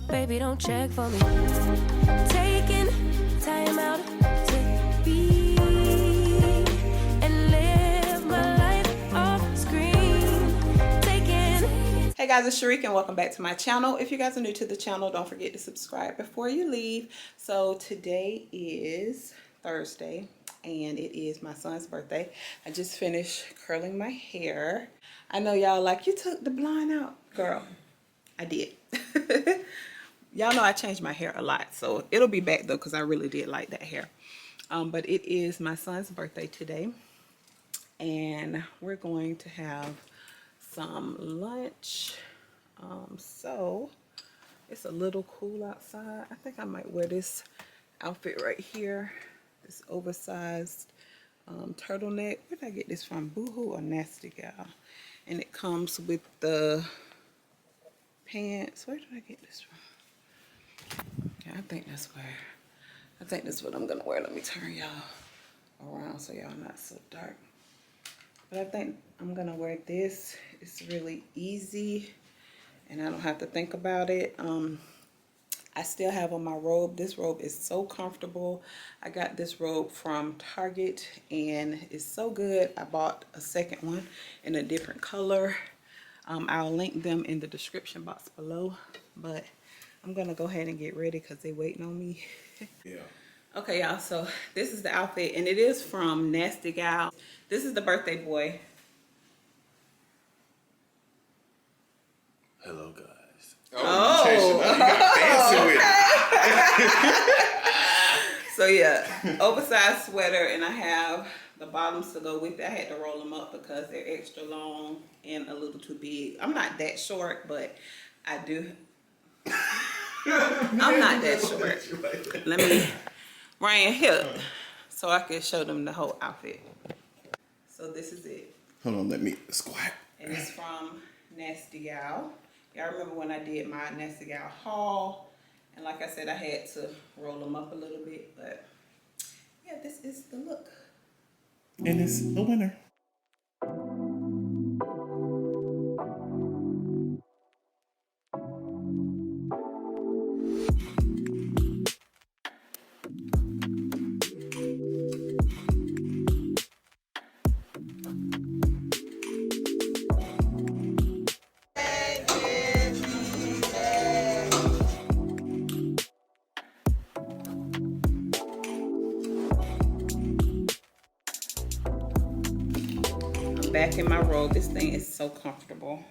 Baby, don't check for me. Taking time out to be and live my life off screen. Hey guys, it's Sharika and welcome back to my channel. If you guys are new to the channel, don't forget to subscribe before you leave. So today is Thursday and it is my son's birthday. I just finished curling my hair. I know y'all like, you took the blonde out. Girl, I did. Y'all know I changed my hair a lot, so it'll be back though because I really did like that hair. But it is my son's birthday today and we're going to have some lunch. So it's a little cool outside. I think I might wear this outfit right here, this oversized turtleneck. Where did I get this from? Boohoo or Nasty Gal? And it comes with the pants. Where did I get this from? Yeah, I think that's what I'm gonna wear. Let me turn y'all around so y'all not so dark. But I think I'm gonna wear this. It's really easy and I don't have to think about it. I still have on my robe. This robe is so comfortable. I got this robe from Target and it's so good. I bought a second one in a different color. I'll link them in the description box below, but I'm gonna go ahead and get ready because they're waiting on me. Yeah. Okay, y'all, so this is the outfit and it is from Nasty Gal. This is the birthday boy. Hello, guys. Oh, so yeah, oversized sweater, and I have the bottoms to go with it. I had to roll them up because they're extra long and a little too big. I'm not that short, but I do. I'm not that short. Let me Ryan here so I can show them the whole outfit. So this is it. Hold on, let me squat. And it's from Nasty Gal. Y'all remember when I did my Nasty Gal haul? And like I said, I had to roll them up a little bit, but yeah, this is the look. And it's a winner. Back in my robe. This thing is so comfortable.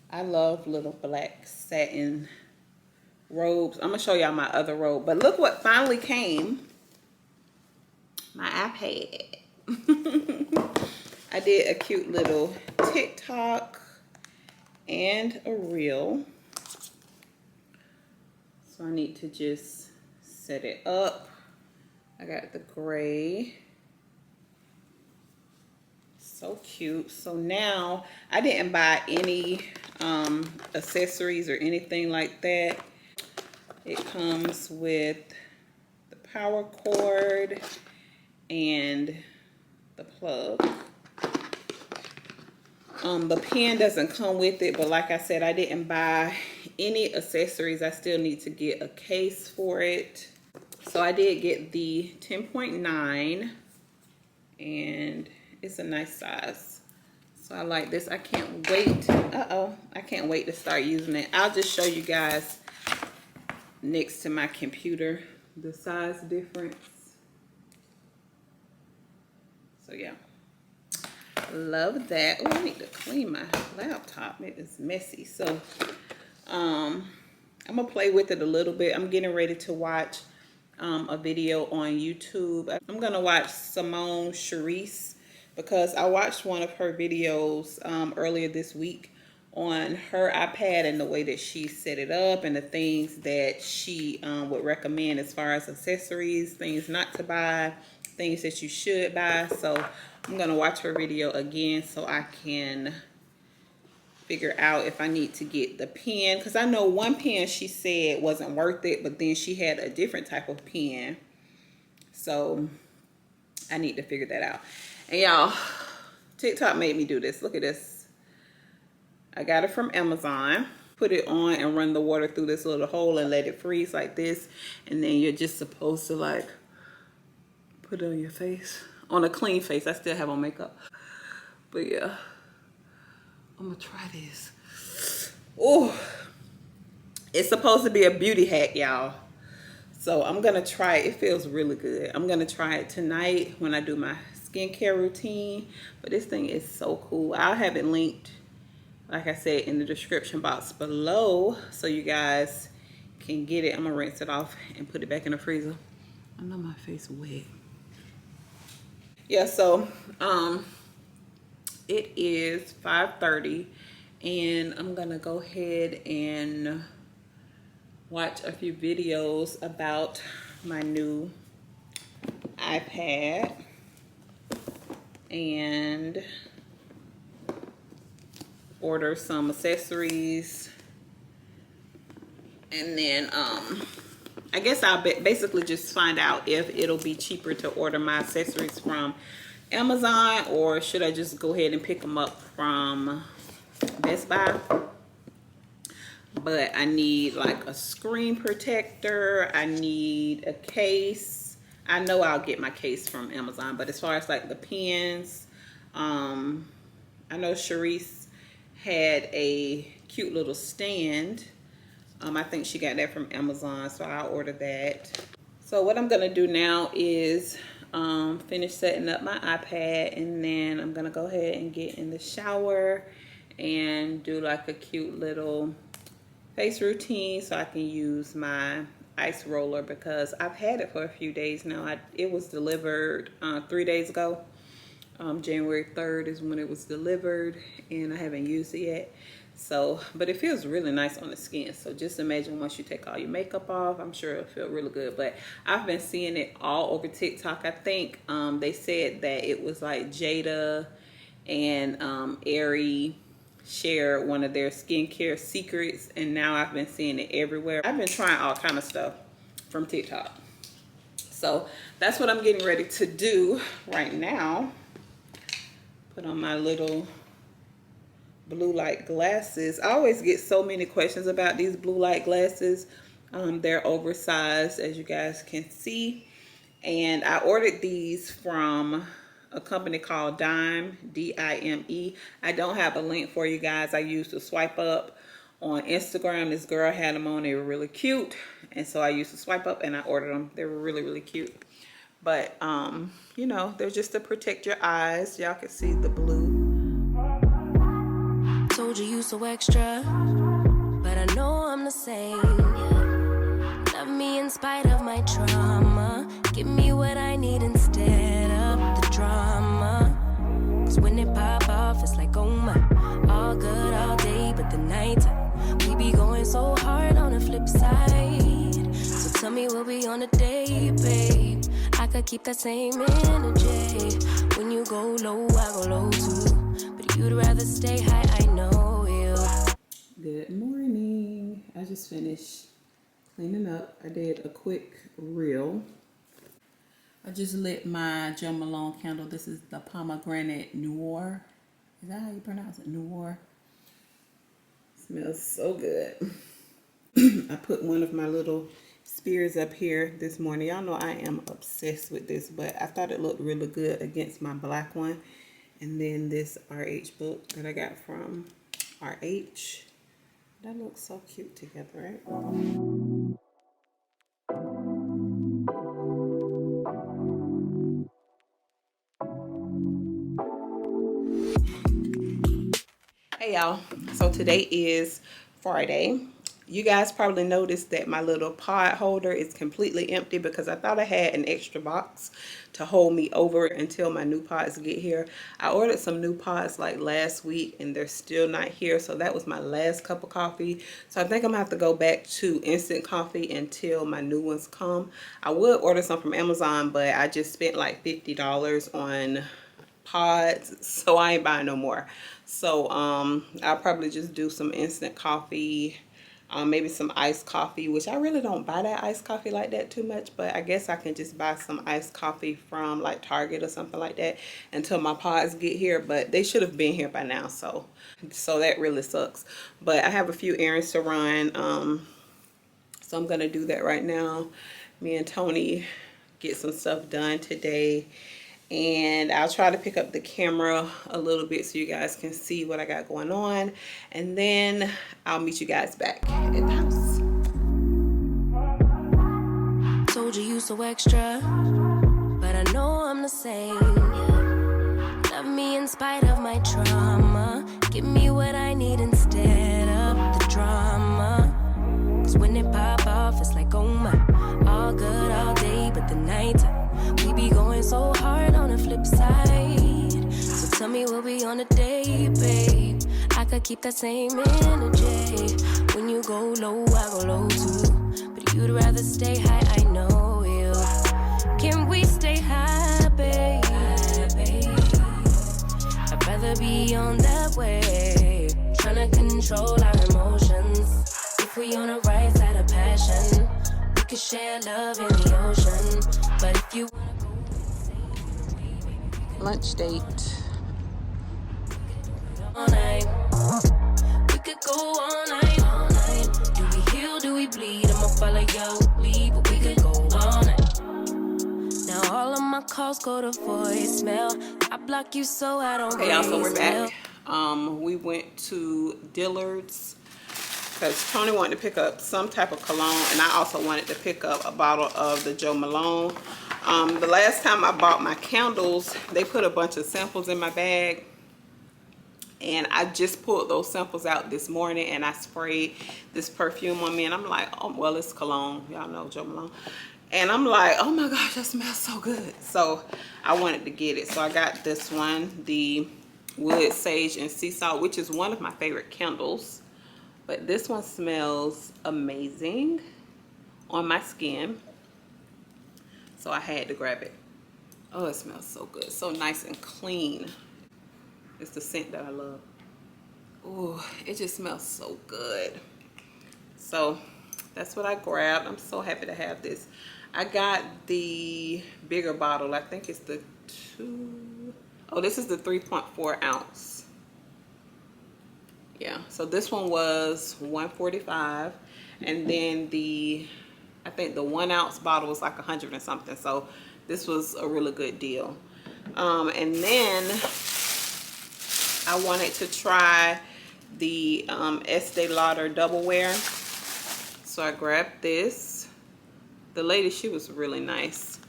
I love little black satin robes. I'm gonna show y'all my other robe, but look what finally came. My iPad. I did a cute little TikTok and a reel. So I need to just set it up. I got the gray. So cute. So now I didn't buy any accessories or anything like that. It comes with the power cord and the plug. The pen doesn't come with it, but like I said, I didn't buy any accessories. I still need to get a case for it. So I did get the 10.9 and it's a nice size. So I like this. I can't wait. I can't wait to start using it. I'll just show you guys next to my computer the size difference. So yeah, love that. Oh, I need to clean my laptop. It is messy. So I'm gonna play with it a little bit. I'm getting ready to watch a video on YouTube. I'm gonna watch Simone Charisse because I watched one of her videos earlier this week on her iPad and the way that she set it up and the things that she would recommend as far as accessories, things not to buy, things that you should buy. So I'm gonna watch her video again so I can figure out if I need to get the pen, because I know one pen she said wasn't worth it, but then she had a different type of pen, so I need to figure that out. And y'all, TikTok made me do this. Look at this. I got it from Amazon. put it on and run the water through this little hole and let it freeze like this. And then you're just supposed to like put it on your face, on a clean face. I still have on makeup, but yeah, I'm gonna try this. Oh, it's supposed to be a beauty hack, y'all. So I'm gonna try it. It feels really good. I'm gonna try it tonight when I do my skincare routine. But this thing is so cool. I'll have it linked, like I said, in the description box below, so you guys can get it. I'm gonna rinse it off and put it back in the freezer. I know my face is wet. Yeah, so it is 5:30 and I'm gonna go ahead and watch a few videos about my new iPad and order some accessories, and then I guess I'll basically just find out if it'll be cheaper to order my accessories from Amazon, or should I just go ahead and pick them up from Best Buy. But I need like a screen protector. I need a case. I know I'll get my case from Amazon, but as far as like the pens, I know Sharice had a cute little stand. I think she got that from Amazon, so I'll order that. So what I'm gonna do now is finish setting up my iPad, and then I'm gonna go ahead and get in the shower and do like a cute little face routine so I can use my ice roller, because I've had it for a few days now. It was delivered 3 days ago. January 3rd is when it was delivered, and I haven't used it yet. So, but it feels really nice on the skin. So just imagine once you take all your makeup off, I'm sure it'll feel really good. But I've been seeing it all over TikTok. I think they said that it was like Jada and Ari shared one of their skincare secrets, and now I've been seeing it everywhere. I've been trying all kind of stuff from TikTok. So that's what I'm getting ready to do right now. Put on my little blue light glasses. I always get so many questions about these blue light glasses. They're oversized, as you guys can see, and I ordered these from a company called Dime, D-I-M-E. I don't have a link for you guys. I used to swipe up on Instagram. This girl had them on. They were really cute, and so I used to swipe up and I ordered them. They were really, really cute. But you know, they're just to protect your eyes. Y'all can see the blue. Told you so extra, but I know I'm the same. Yeah. Love me in spite of my trauma. Give me what I need instead of the drama. Cause when it pop off, it's like, oh my, all good all day, but the night we be going so hard on the flip side. So tell me we'll be on a day, babe. I could keep that same energy. When you go low, I go low too. But you'd rather stay high, I know you. Good morning. I just finished cleaning up. I did a quick reel. I just lit my Jo Malone candle. This is the pomegranate noir. Is that how you pronounce it? Noir. Smells so good. I put one of my little spears up here this morning. Y'all know I am obsessed with this, but I thought it looked really good against my black one. And then this RH book that I got from RH. That looks so cute together, right? Hey y'all, so today is Friday. You guys probably noticed that my little pod holder is completely empty because I thought I had an extra box to hold me over until my new pods get here. I ordered some new pods like last week and they're still not here, so that was my last cup of coffee. So I think I'm gonna have to go back to instant coffee until my new ones come. I would order some from Amazon, but I just spent like $50 on pods, so I ain't buying no more. So I'll probably just do some instant coffee maybe some iced coffee, which I really don't buy that iced coffee like that too much, but I guess I can just buy some iced coffee from like Target or something like that until my pods get here. But they should have been here by now, so that really sucks. But I have a few errands to run, so I'm gonna do that right now. Me and Tony get some stuff done today, and I'll try to pick up the camera a little bit so you guys can see what I got going on, and then I'll meet you guys back at the house. Told you you so extra, but I know I'm the same. Yeah. Love me in spite of my trauma. Give me what I need instead of the drama. 'Cause when it pop off, it's like, oh my, all good all day, but the night we be going so hard on the flip side. So tell me we'll be on a day, babe. I could keep that same energy. When you go low, I go low too. But you'd rather stay high, I know you. Can we stay high, babe? I'd rather be on that way. Tryna control our emotions. If we on the right side of passion, we could share love in the ocean. But if you wanna go Lunch date. all night, we could go all night, all night. Do we heal, do we bleed? I'ma follow your lead, but we could go all night. Now all of my calls go to voicemail. I block you so I don't. Hey y'all, so we're back. We went to Dillard's because Tony wanted to pick up some type of cologne, and I also wanted to pick up a bottle of the Joe Malone. The last time I bought my candles, they put a bunch of samples in my bag, and I just pulled those samples out this morning, and I sprayed this perfume on me, and I'm like, oh, well, it's cologne. Y'all know Joe Malone. And I'm like, oh my gosh, that smells so good. So I wanted to get it. So I got this one, the Wood, Sage, and Sea Salt, which is one of my favorite candles. But this one smells amazing on my skin. So I had to grab it. Oh, it smells so good. So nice and clean. It's the scent that I love. Oh, it just smells so good. So that's what I grabbed. I'm so happy to have this. I got the bigger bottle. I think it's the this is the 3.4 ounce. Yeah, so this one was $145, and then I think the 1 ounce bottle was like 100 and something. So this was a really good deal. And then I wanted to try the Estee Lauder Double Wear. So I grabbed this. The lady, she was really nice.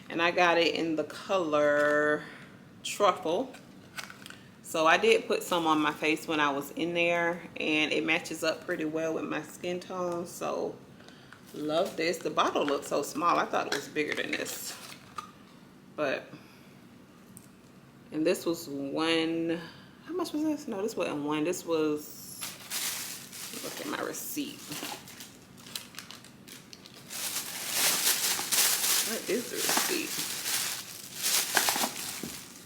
And I got it in the color Truffle. So I did put some on my face when I was in there, and it matches up pretty well with my skin tone. So love this. The bottle looks so small. I thought it was bigger than this. And this was one, how much was this? No, this wasn't one. This was, look at my receipt. What is the receipt?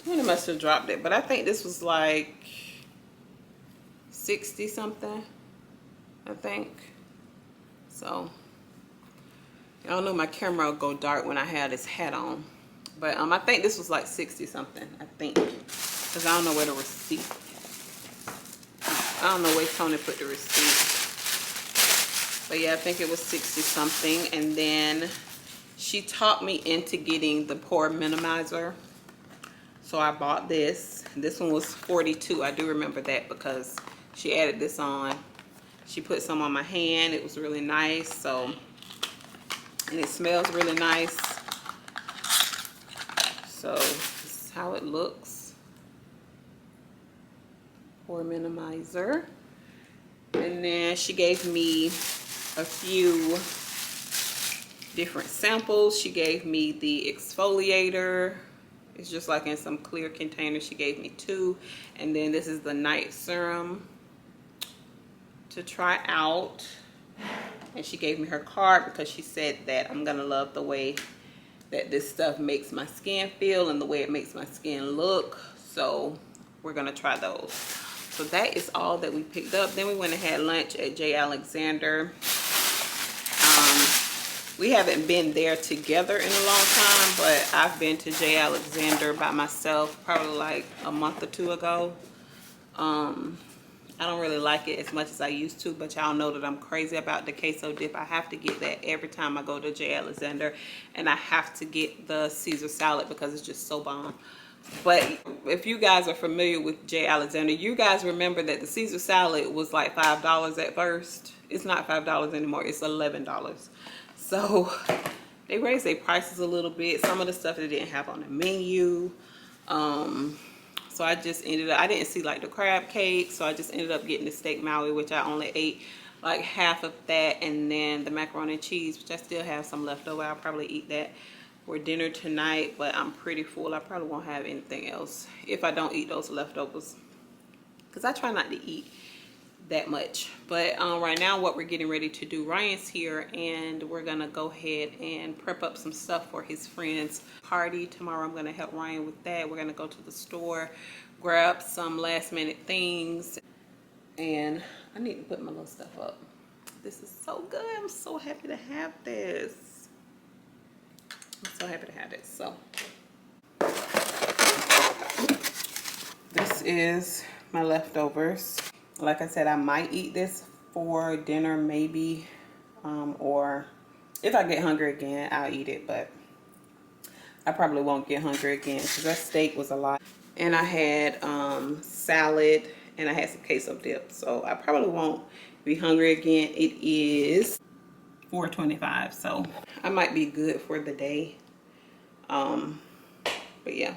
I must have dropped it, but I think this was like 60 something, I think. So y'all know my camera will go dark when I have this hat on, but I think this was like 60 something, I think, because I don't know where the receipt, I don't know where Tony put the receipt, but yeah, I think it was 60 something. And then she talked me into getting the pore minimizer. So I bought this. This one was $42. I do remember that because she added this on. She put some on my hand. It was really nice. So, and it smells really nice. So this is how it looks. Pore minimizer. And then she gave me a few different samples. She gave me the exfoliator. It's just like in some clear container. She gave me 2. And then this is the night serum to try out. And she gave me her card because she said that I'm gonna love the way that this stuff makes my skin feel and the way it makes my skin look. So we're gonna try those. So that is all that we picked up. Then we went and had lunch at J. Alexander. We haven't been there together in a long time, but I've been to J. Alexander by myself probably like a month or two ago. I don't really like it as much as I used to, but y'all know that I'm crazy about the queso dip. I have to get that every time I go to J. Alexander, and I have to get the Caesar salad because it's just so bomb. But if you guys are familiar with J. Alexander, you guys remember that the Caesar salad was like $5 at first. It's not $5 anymore, it's $11. So they raised their prices a little bit. Some of the stuff they didn't have on the menu. So I just ended up, I didn't see like the crab cake, so I just ended up getting the steak maui, which I only ate like half of that, and then the macaroni and cheese, which I still have some left over. I'll probably eat that for dinner tonight, but I'm pretty full. I probably won't have anything else if I don't eat those leftovers, because I try not to eat that much. But right now what we're getting ready to do, Ryan's here, and we're gonna go ahead and prep up some stuff for his friend's party tomorrow. I'm gonna help Ryan with that. We're gonna go to the store, grab some last minute things, and I need to put my little stuff up. This is so good. I'm so happy to have this. I'm so happy to have it. So this is my leftovers. Like I said, I might eat this for dinner maybe, or if I get hungry again, I'll eat it, but I probably won't get hungry again because that steak was a lot. And I had salad, and I had some queso dip, so I probably won't be hungry again. It is 4:25, so I might be good for the day. But yeah,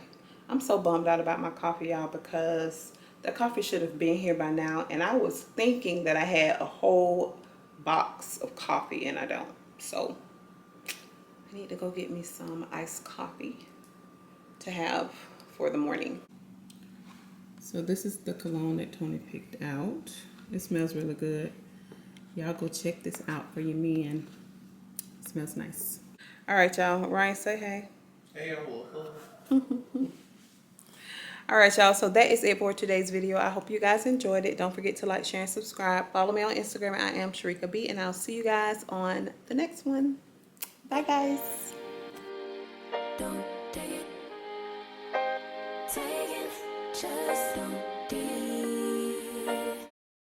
I'm so bummed out about my coffee, y'all, because the coffee should have been here by now, and I was thinking that I had a whole box of coffee, and I don't. So I need to go get me some iced coffee to have for the morning. So this is the cologne that Tony picked out. It smells really good. Y'all go check this out for your men. It smells nice. All right, y'all. Ryan, say hey. Hey, All right, y'all, so that is it for today's video. I hope you guys enjoyed it. Don't forget to like, share, and subscribe. Follow me on Instagram at IAMSHERIKAB, and I'll see you guys on the next one. Bye, guys. Don't